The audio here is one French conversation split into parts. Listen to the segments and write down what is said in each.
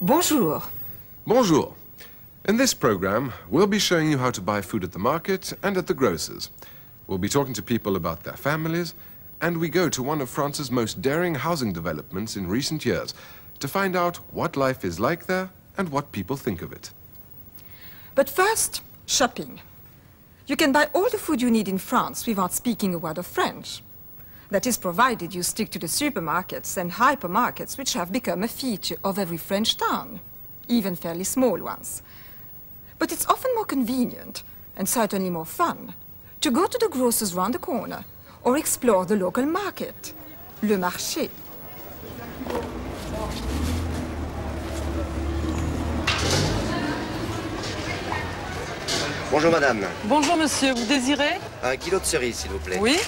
Bonjour. Bonjour. In this program, we'll be showing you how to buy food at the market and at the grocer's. We'll be talking to people about their families, and we go to one of France's most daring housing developments in recent years to find out what life is like there and what people think of it. But first, shopping. You can buy all the food you need in France without speaking a word of French. That is provided you stick to the supermarkets and hypermarkets which have become a feature of every French town, even fairly small ones. But it's often more convenient, and certainly more fun, to go to the grocers round the corner or explore the local market, le marché. Bonjour madame. Bonjour monsieur, vous désirez? 1 kilo de cerises s'il vous plaît. Oui.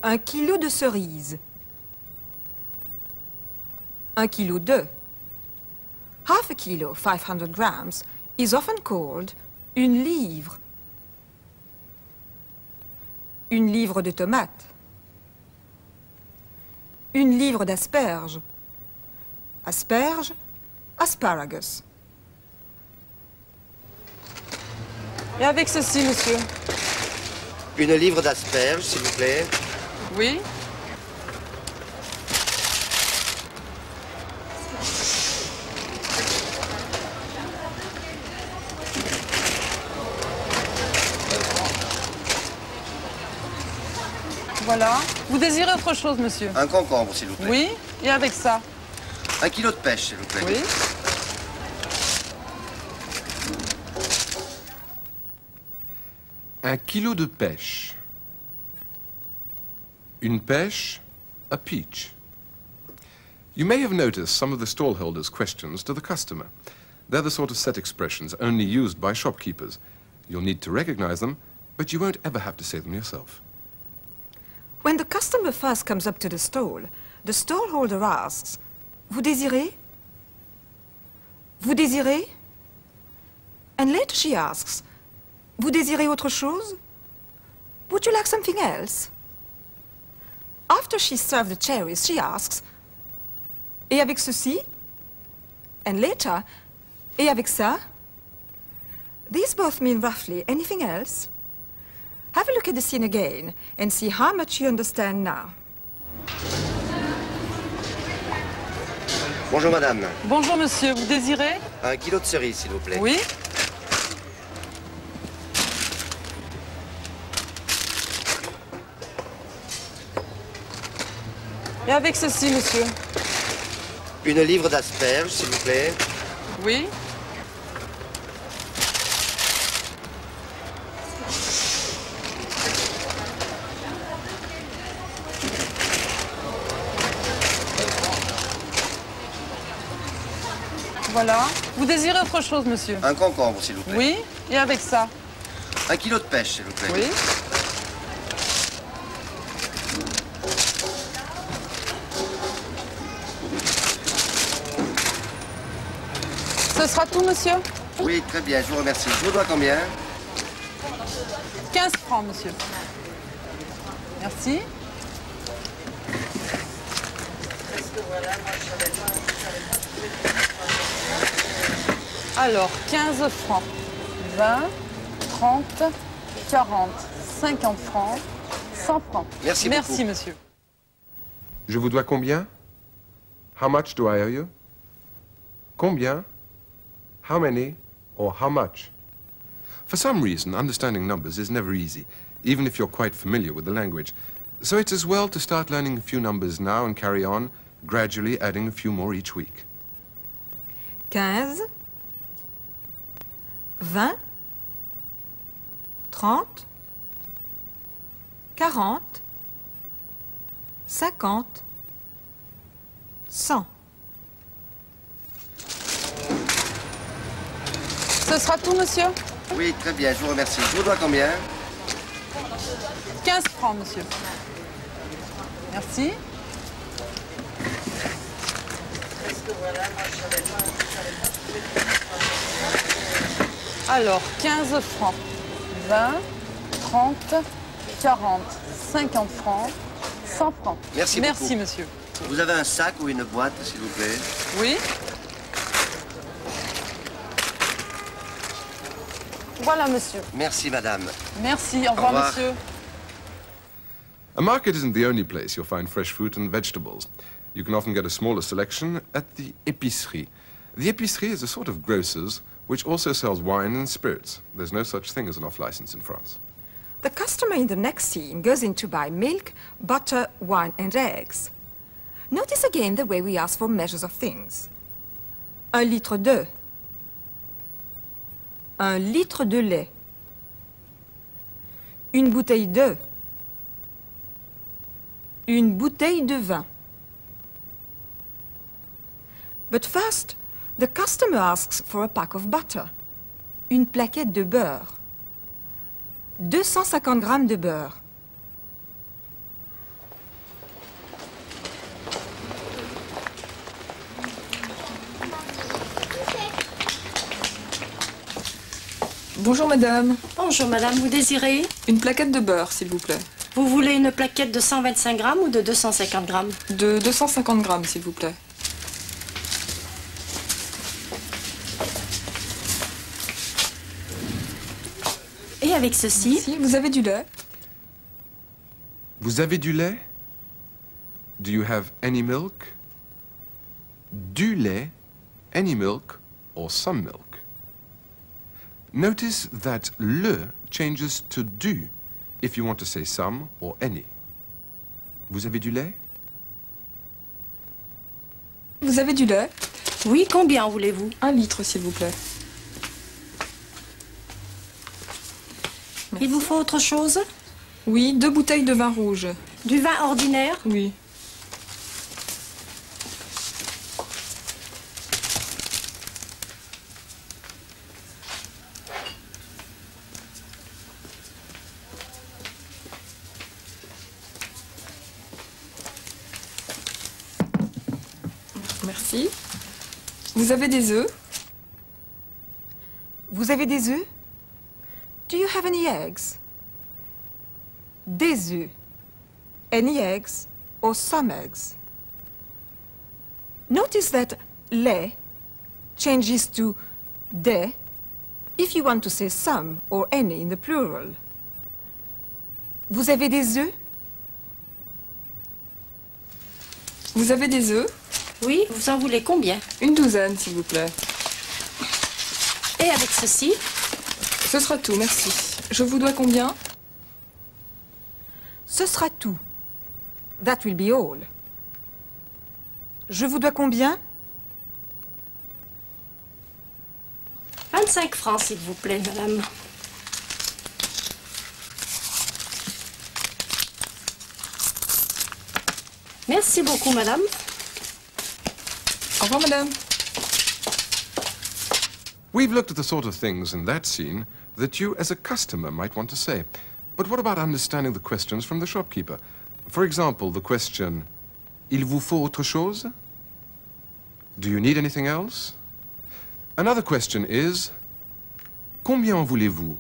Un kilo de cerises. 1 kilo de. Half a kilo, 500 grams, is often called une livre. Une livre de tomates. Une livre d'asperges. Asperges, asparagus. Et avec ceci, monsieur? 1 livre d'asperges s'il vous plaît. Oui. Voilà. Vous désirez autre chose, monsieur? Un concombre s'il vous plaît. Oui. Et avec ça? 1 kilo de pêche s'il vous plaît. Oui. Un kilo de pêche. Une pêche, a peach. You may have noticed some of the stallholders' questions to the customer. They're the sort of set expressions only used by shopkeepers. You'll need to recognize them, but you won't ever have to say them yourself. When the customer first comes up to the stallholder asks, Vous désirez? Vous désirez? And later she asks, Vous désirez autre chose? Would you like something else? After she's served the cherries, she asks, Et avec ceci? And later, Et avec ça? These both mean roughly anything else. Have a look at the scene again and see how much you understand now. Bonjour madame. Bonjour monsieur, vous désirez? 1 kilo de cerises s'il vous plaît. Oui. Et avec ceci, monsieur? 1 livre d'asperges s'il vous plaît. Oui. Voilà. Vous désirez autre chose, monsieur? Un concombre s'il vous plaît. Oui. Et avec ça? 1 kilo de pêche s'il vous plaît. Oui. Ce sera tout, monsieur? Oui, très bien, je vous remercie. Je vous dois combien? 15 francs, monsieur. Merci. Alors, 15 francs, 20, 30, 40, 50 francs, 100 francs. Merci beaucoup. Merci, monsieur. Je vous dois combien? How much do I owe you? Combien? How many? Or how much? For some reason, understanding numbers is never easy, even if you're quite familiar with the language. So it's as well to start learning a few numbers now and carry on, gradually adding a few more each week. 15, 20, 30, 40, 50, 100. Ce sera tout, monsieur? Oui, très bien, je vous remercie. Je vous dois combien? 15 francs, monsieur. Merci. Alors, 15 francs, 20, 30, 40, 50 francs, 100 francs. Merci beaucoup. Merci, monsieur. Vous avez un sac ou une boîte, s'il vous plaît? Oui. Voilà, monsieur. Merci, madame. Merci. Au revoir, revoir. monsieur. A market isn't the only place you'll find fresh fruit and vegetables. You can often get a smaller selection at the épicerie. The épicerie is a sort of grocer's which also sells wine and spirits. There's no such thing as an off-license in France. The customer in the next scene goes in to buy milk, butter, wine, and eggs. Notice again the way we ask for measures of things. 1 litre de. 1 litre de lait. Une bouteille de. Une bouteille de vin. But first, the customer asks for a pack of butter. Une plaquette de beurre. 250 grammes de beurre. Bonjour madame. Bonjour madame, vous désirez? Une plaquette de beurre, s'il vous plaît. Vous voulez une plaquette de 125 grammes ou de 250 grammes? De 250 grammes, s'il vous plaît. Et avec ceci? Si, vous avez du lait? Vous avez du lait? Do you have any milk? Du lait, any milk, or some milk? Notice that le changes to du if you want to say some or any. Vous avez du lait? Vous avez du lait? Oui, combien voulez-vous? 1 litre, s'il vous plaît. Il vous faut autre chose? Oui, 2 bouteilles de vin rouge. Du vin ordinaire? Oui. Merci. Vous avez des œufs? Vous avez des œufs? Do you have any eggs? Des œufs. Any eggs or some eggs? Notice that les changes to des if you want to say some or any in the plural. Vous avez des œufs? Vous avez des œufs? Oui, vous en voulez combien? Une douzaine, s'il vous plaît. Et avec ceci? Ce sera tout, merci. Je vous dois combien? Ce sera tout. That will be all. Je vous dois combien? 25 francs, s'il vous plaît, madame. Merci beaucoup, madame. Au revoir, madame. We've looked at the sort of things in that scene that you, as a customer, might want to say. But what about understanding the questions from the shopkeeper? For example, the question, il vous faut autre chose? Do you need anything else? Another question is, combien en voulez-vous?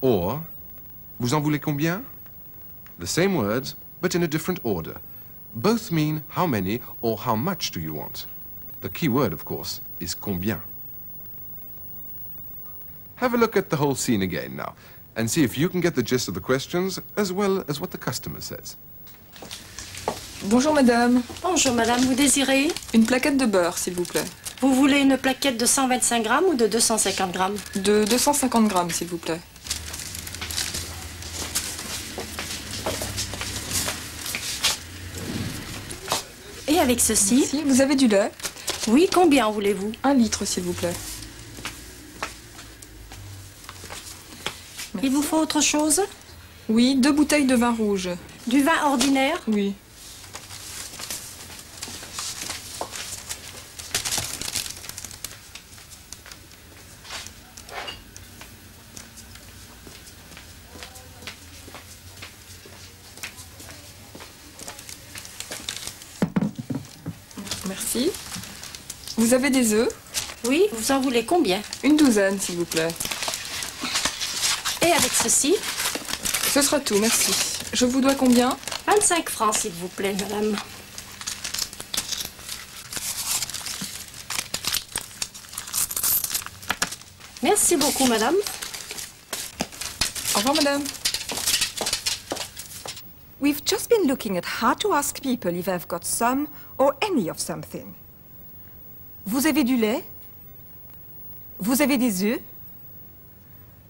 Or, vous en voulez combien? The same words, but in a different order. Both mean how many or how much do you want. The key word, of course, is combien. Have a look at the whole scene again now, and see if you can get the gist of the questions as well as what the customer says. Bonjour madame. Bonjour madame, vous désirez? Une plaquette de beurre, s'il vous plaît. Vous voulez une plaquette de 125 grammes ou de 250 grammes? De 250 grammes, s'il vous plaît. Et avec ceci? Si, vous avez du lait? Oui, combien voulez-vous? 1 litre, s'il vous plaît. Il vous faut autre chose? Oui, 2 bouteilles de vin rouge. Du vin ordinaire? Oui. Merci. Vous avez des œufs? Oui, vous en voulez combien? Une douzaine, s'il vous plaît. Et avec ceci? Ce sera tout, merci. Je vous dois combien? 25 francs, s'il vous plaît, madame. Merci beaucoup, madame. Au revoir, madame. We've just been looking at how to ask people if they've got some or any of something. Vous avez du lait? Vous avez des œufs?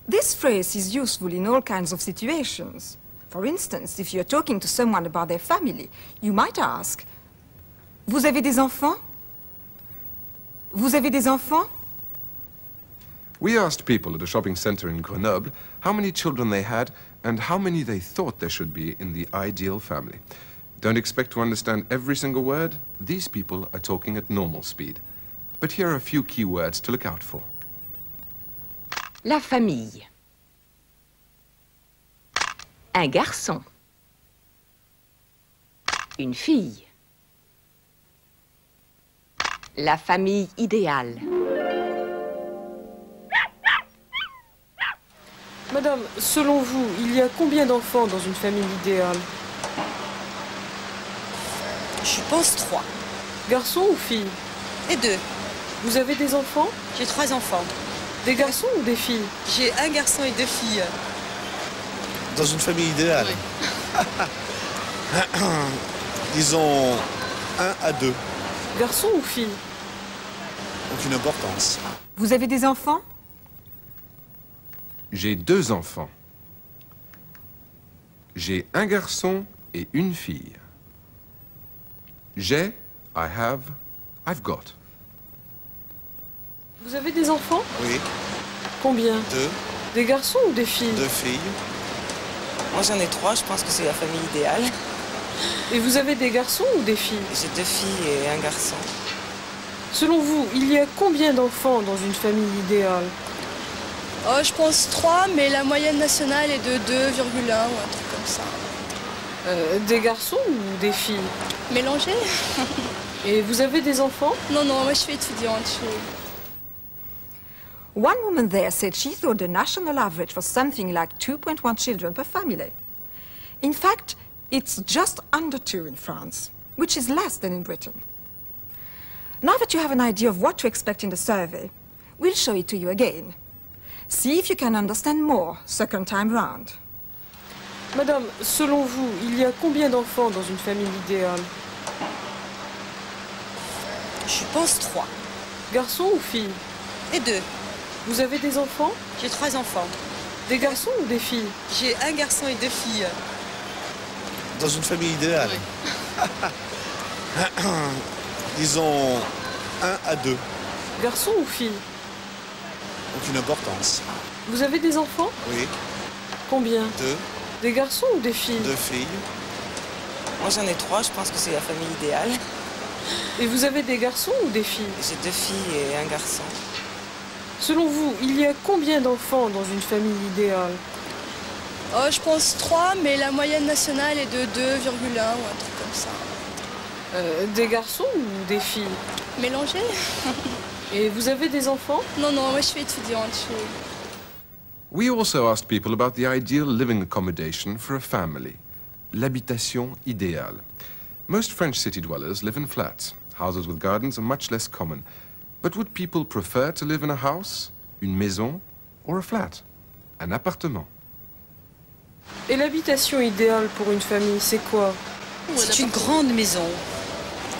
This phrase is useful in all kinds of situations. For instance, if you're talking to someone about their family, you might ask, Vous avez des enfants? Vous avez des enfants? We asked people at a shopping center in Grenoble how many children they had and how many they thought there should be in the ideal family. Don't expect to understand every single word. These people are talking at normal speed. But here are a few key words to look out for. La famille. Un garçon. Une fille. La famille idéale. Madame, selon vous, il y a combien d'enfants dans une famille idéale? Je pense 3. Garçons ou filles? Et 2. Vous avez des enfants? J'ai 3 enfants. Des garçons ou des filles? J'ai un garçon et 2 filles. Dans une famille idéale. Oui. Disons 1 à 2. Garçons ou filles? Aucune importance. Vous avez des enfants? J'ai 2 enfants. J'ai un garçon et une fille. J'ai, I have, I've got. Vous avez des enfants? Oui, Combien? 2, Des garçons ou des filles? 2 filles. Moi j'en ai 3, je pense que c'est la famille idéale. Et vous avez des garçons ou des filles? J'ai 2 filles et un garçon. Selon vous, il y a combien d'enfants dans une famille idéale? Oh, je pense 3, mais la moyenne nationale est de 2,1 ou un truc comme ça. Des garçons ou des filles? Mélangé? Et vous avez des enfants? Non, non, moi je suis étudiante. One woman there said she thought the national average was something like 2.1 children per family. In fact, it's just under 2 in France, which is less than in Britain. Now that you have an idea of what to expect in the survey, we'll show it to you again. See if you can understand more second time round. Madame, selon vous, il y a combien d'enfants dans une famille idéale? Je pense 3. Garçons ou filles? Et 2. Vous avez des enfants? J'ai 3 enfants. Des garçons ou des filles? J'ai un garçon et 2 filles. Dans une famille idéale. Oui. Disons 1 à 2. Garçons ou filles? Aucune importance. Vous avez des enfants? Oui, Combien? 2, Des garçons ou des filles? 2 filles. Moi j'en ai 3, je pense que c'est la famille idéale. Et vous avez des garçons ou des filles? J'ai 2 filles et un garçon. Selon vous, il y a combien d'enfants dans une famille idéale? Oh, je pense 3, mais la moyenne nationale est de 2,1 ou un truc comme ça. Des garçons ou des filles? Mélangé? Et vous avez des enfants? Non, non, moi je suis étudiante. We also asked people about the ideal living accommodation for a family, l'habitation idéale. Most French city dwellers live in flats. Houses with gardens are much less common. But would people prefer to live in a house, une maison, or a flat, un appartement? Et l'habitation idéale pour une famille, c'est quoi? C'est une grande maison.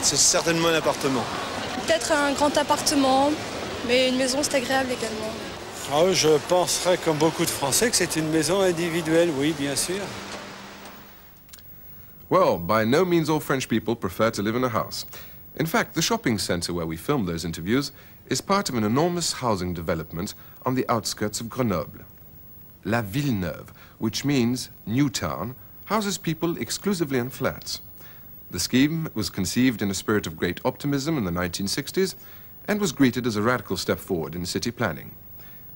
C'est certainement un appartement. Peut-être un grand appartement, mais une maison c'est agréable également. Oh, je penserais, comme beaucoup de Français, que c'est une maison individuelle, oui, bien sûr. Well, by no means all French people prefer to live in a house. In fact, the shopping center where we filmed those interviews is part of an enormous housing development on the outskirts of Grenoble. La Villeneuve, which means new town, houses people exclusively in flats. The scheme was conceived in a spirit of great optimism in the 1960s and was greeted as a radical step forward in city planning.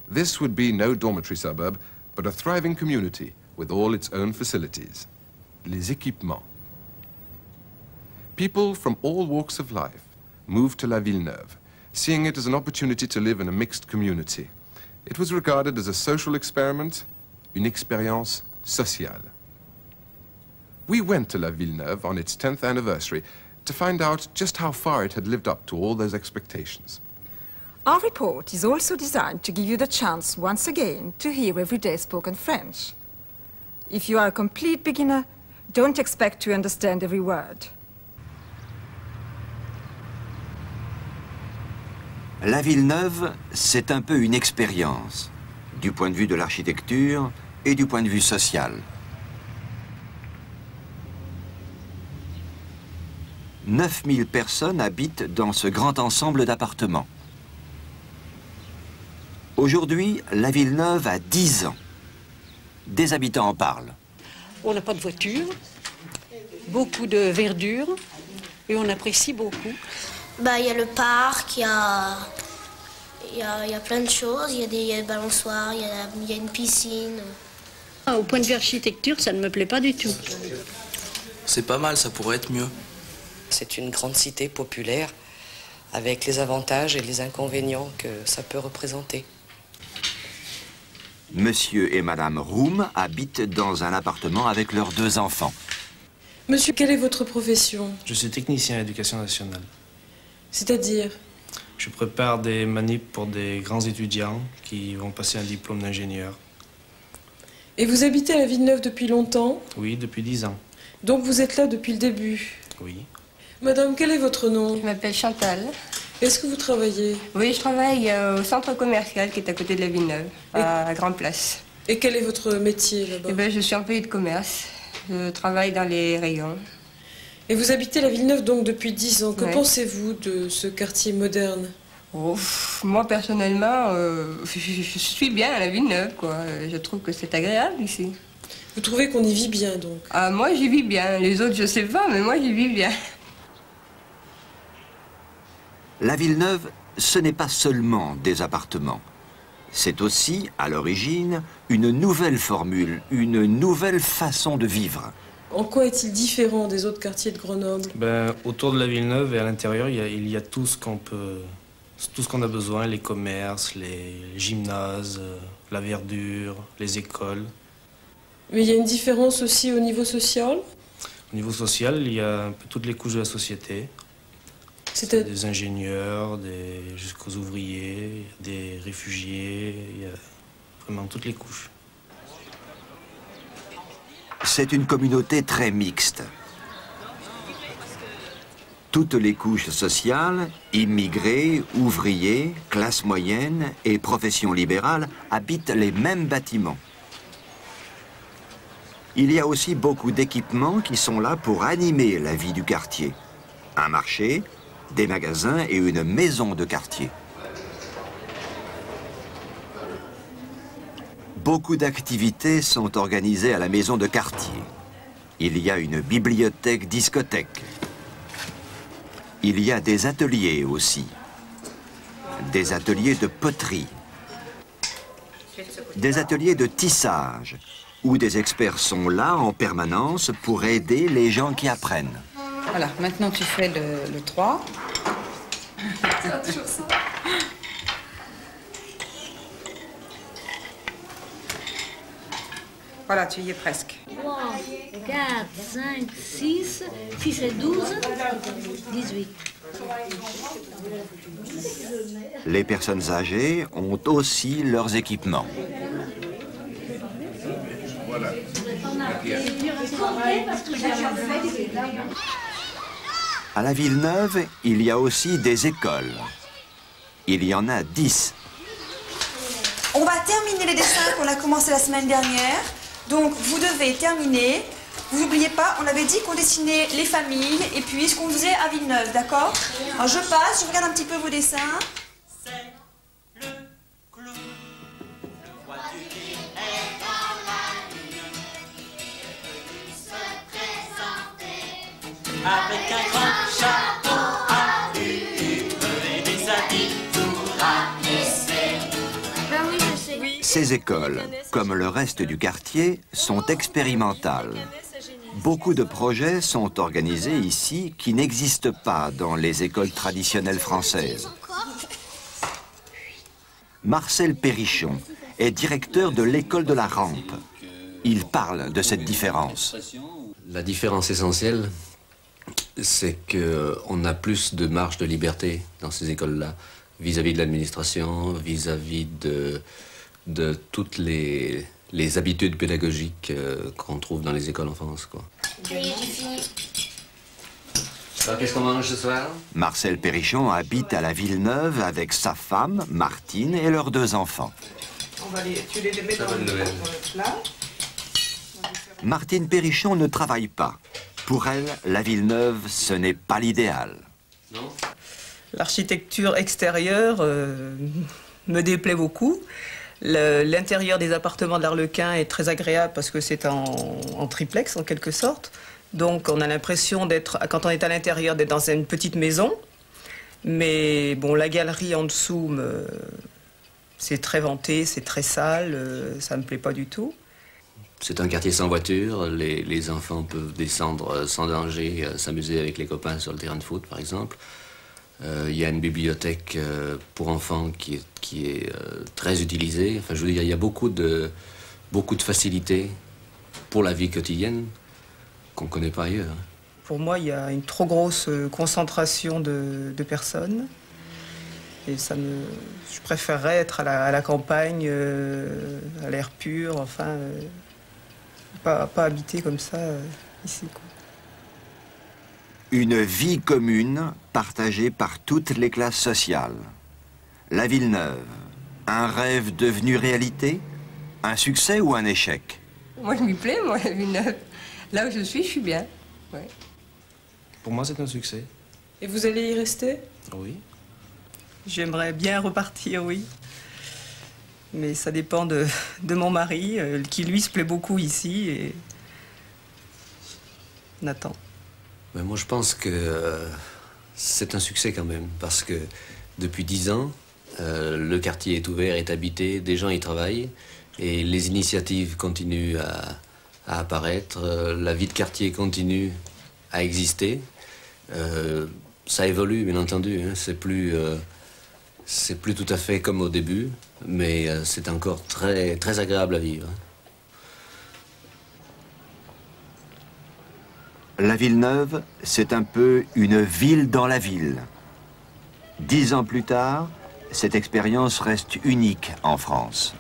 This would be no dormitory suburb, but a thriving community with all its own facilities. Les équipements. People from all walks of life moved to La Villeneuve, seeing it as an opportunity to live in a mixed community. It was regarded as a social experiment, une expérience sociale. We went to La Villeneuve on its 10th anniversary to find out just how far it had lived up to all those expectations. Our report is also designed to give you the chance once again to hear everyday spoken French. If you are a complete beginner, don't expect to understand every word. La Villeneuve, c'est un peu une expérience, du point de vue de l'architecture et du point de vue social. 9000 personnes habitent dans ce grand ensemble d'appartements. Aujourd'hui, La Villeneuve a 10 ans. Des habitants en parlent. On n'a pas de voiture, beaucoup de verdure, et on apprécie beaucoup. Bah, il y a le parc, il y a plein de choses, il y a des balançoires, il y a une piscine. Au point de vue architecture, ça ne me plaît pas du tout. C'est pas mal, ça pourrait être mieux. C'est une grande cité populaire avec les avantages et les inconvénients que ça peut représenter. Monsieur et Madame Roum habitent dans un appartement avec leurs 2 enfants. Monsieur, quelle est votre profession? Je suis technicien à l'éducation nationale. C'est-à-dire? Je prépare des manips pour des grands étudiants qui vont passer un diplôme d'ingénieur. Et vous habitez à La Villeneuve depuis longtemps? Oui, depuis 10 ans. Donc vous êtes là depuis le début? Oui. Madame, quel est votre nom? Je m'appelle Chantal. Est-ce que vous travaillez? Oui, je travaille au centre commercial qui est à côté de La Villeneuve, à Grande Place. Et quel est votre métier là-bas? Eh ben, je suis employée de commerce. Je travaille dans les rayons. Et vous habitez La Villeneuve donc depuis 10 ans. Que Ouais. pensez-vous de ce quartier moderne? Oh, moi, personnellement, je suis bien à La Villeneuve, quoi. Je trouve que c'est agréable ici. Vous trouvez qu'on y vit bien donc? Ah, moi, j'y vis bien. Les autres, je sais pas, mais moi, j'y vis bien. La Villeneuve, ce n'est pas seulement des appartements. C'est aussi, à l'origine, une nouvelle formule, une nouvelle façon de vivre. En quoi est-il différent des autres quartiers de Grenoble? Autour de La Villeneuve et à l'intérieur, il y a tout ce qu'on a besoin, les commerces, les gymnases, la verdure, les écoles. Mais il y a une différence aussi au niveau social? Au niveau social, il y a un peu toutes les couches de la société. Des ingénieurs, jusqu'aux ouvriers, des réfugiés, il y a vraiment toutes les couches. C'est une communauté très mixte. Toutes les couches sociales, immigrés, ouvriers, classe moyenne et professions libérales habitent les mêmes bâtiments. Il y a aussi beaucoup d'équipements qui sont là pour animer la vie du quartier. Un marché, des magasins et une maison de quartier. Beaucoup d'activités sont organisées à la maison de quartier. Il y a une bibliothèque-discothèque. Il y a des ateliers aussi. Des ateliers de poterie. Des ateliers de tissage, où des experts sont là en permanence pour aider les gens qui apprennent. Voilà, maintenant tu fais le 3. C'est toujours ça. Voilà, tu y es presque. 3, 4, 5, 6, 6 et 12, 18. Les personnes âgées ont aussi leurs équipements. À la Villeneuve, il y a aussi des écoles. Il y en a 10. On va terminer les dessins qu'on a commencé la semaine dernière. Donc, vous devez terminer. Vous n'oubliez pas, on avait dit qu'on dessinait les familles et puis ce qu'on faisait à Villeneuve, d'accord? Alors, je passe, je regarde un petit peu vos dessins. Avec un grand chapeau à et des habits tout ramissés. Ces écoles, comme le reste du quartier, sont expérimentales. Beaucoup de projets sont organisés ici qui n'existent pas dans les écoles traditionnelles françaises. Marcel Périchon est directeur de l'école de la Rampe. Il parle de cette différence. La différence essentielle, c'est qu'on a plus de marge de liberté dans ces écoles-là, vis-à-vis de l'administration, vis-à-vis de toutes les habitudes pédagogiques qu'on trouve dans les écoles en France, quoi. Qu'est-ce qu'on mange ce soir? Marcel Périchon habite à la Villeneuve avec sa femme, Martine, et leurs 2 enfants. Tu les mets dans le plat. Martine Périchon ne travaille pas. Pour elle, la Villeneuve, ce n'est pas l'idéal. L'architecture extérieure me déplaît beaucoup. L'intérieur des appartements de l'Arlequin est très agréable parce que c'est en triplex en quelque sorte. Donc on a l'impression d'être, quand on est à l'intérieur, d'être dans une petite maison. Mais bon, la galerie en dessous, c'est très vanté, c'est très sale, ça ne me plaît pas du tout. C'est un quartier sans voiture, les enfants peuvent descendre sans danger, s'amuser avec les copains sur le terrain de foot par exemple. Il y a une bibliothèque pour enfants qui est très utilisée. Enfin, je veux dire, il y a beaucoup de facilités pour la vie quotidienne qu'on ne connaît pas ailleurs. Pour moi, il y a une trop grosse concentration de personnes. Et je préférerais être à la campagne, à l'air pur, enfin, pas habiter comme ça ici, quoi. Une vie commune partagée par toutes les classes sociales. La Villeneuve, un rêve devenu réalité? Un succès ou un échec? Moi, je m'y plais, moi, la Villeneuve. Là où je suis bien. Ouais. Pour moi, c'est un succès. Et vous allez y rester? Oui. J'aimerais bien repartir, oui. Mais ça dépend de mon mari, qui lui se plaît beaucoup ici, et on attend. Mais moi, je pense que c'est un succès quand même, parce que depuis 10 ans, le quartier est ouvert, est habité, des gens y travaillent, et les initiatives continuent à apparaître, la vie de quartier continue à exister. Ça évolue, bien entendu, hein, c'est plus tout à fait comme au début, mais c'est encore très, très agréable à vivre. La Villeneuve, c'est un peu une ville dans la ville. 10 ans plus tard, cette expérience reste unique en France.